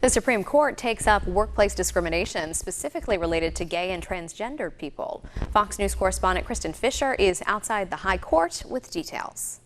The Supreme Court takes up workplace discrimination specifically related to gay and transgender people. Fox News correspondent Kristen Fisher is outside the High Court with details.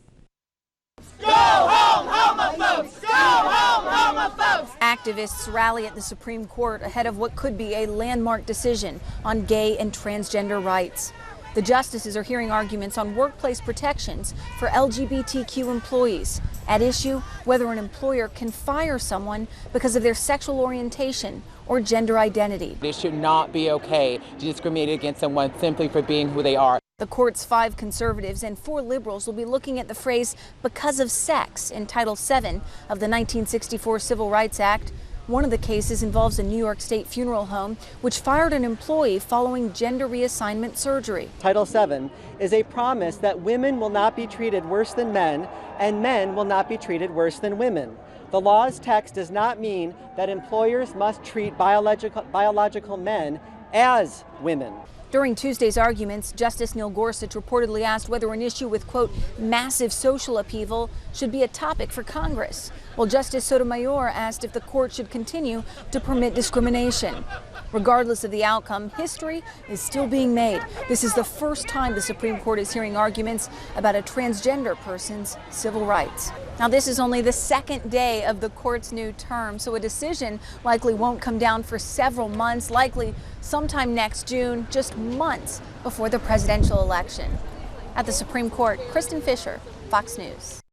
Go home, homophobes! Go home, homophobes! Activists rally at the Supreme Court ahead of what could be a landmark decision on gay and transgender rights. The justices are hearing arguments on workplace protections for LGBTQ employees. At issue, whether an employer can fire someone because of their sexual orientation or gender identity. It should not be okay to discriminate against someone simply for being who they are. The court's 5 conservatives and 4 liberals will be looking at the phrase "because of sex" in Title VII of the 1964 Civil Rights Act. One of the cases involves a New York State funeral home which fired an employee following gender reassignment surgery. Title VII is a promise that women will not be treated worse than men and men will not be treated worse than women. The law's text does not mean that employers must treat biological men as women. During Tuesday's arguments, Justice Neil Gorsuch reportedly asked whether an issue with, quote, massive social upheaval should be a topic for Congress, while Justice Sotomayor asked if the court should continue to permit discrimination. Regardless of the outcome, history is still being made. This is the first time the Supreme Court is hearing arguments about a transgender person's civil rights. Now, this is only the second day of the court's new term, so a decision likely won't come down for several months, likely sometime next June, just months before the presidential election. At the Supreme Court, Kristen Fisher, Fox News.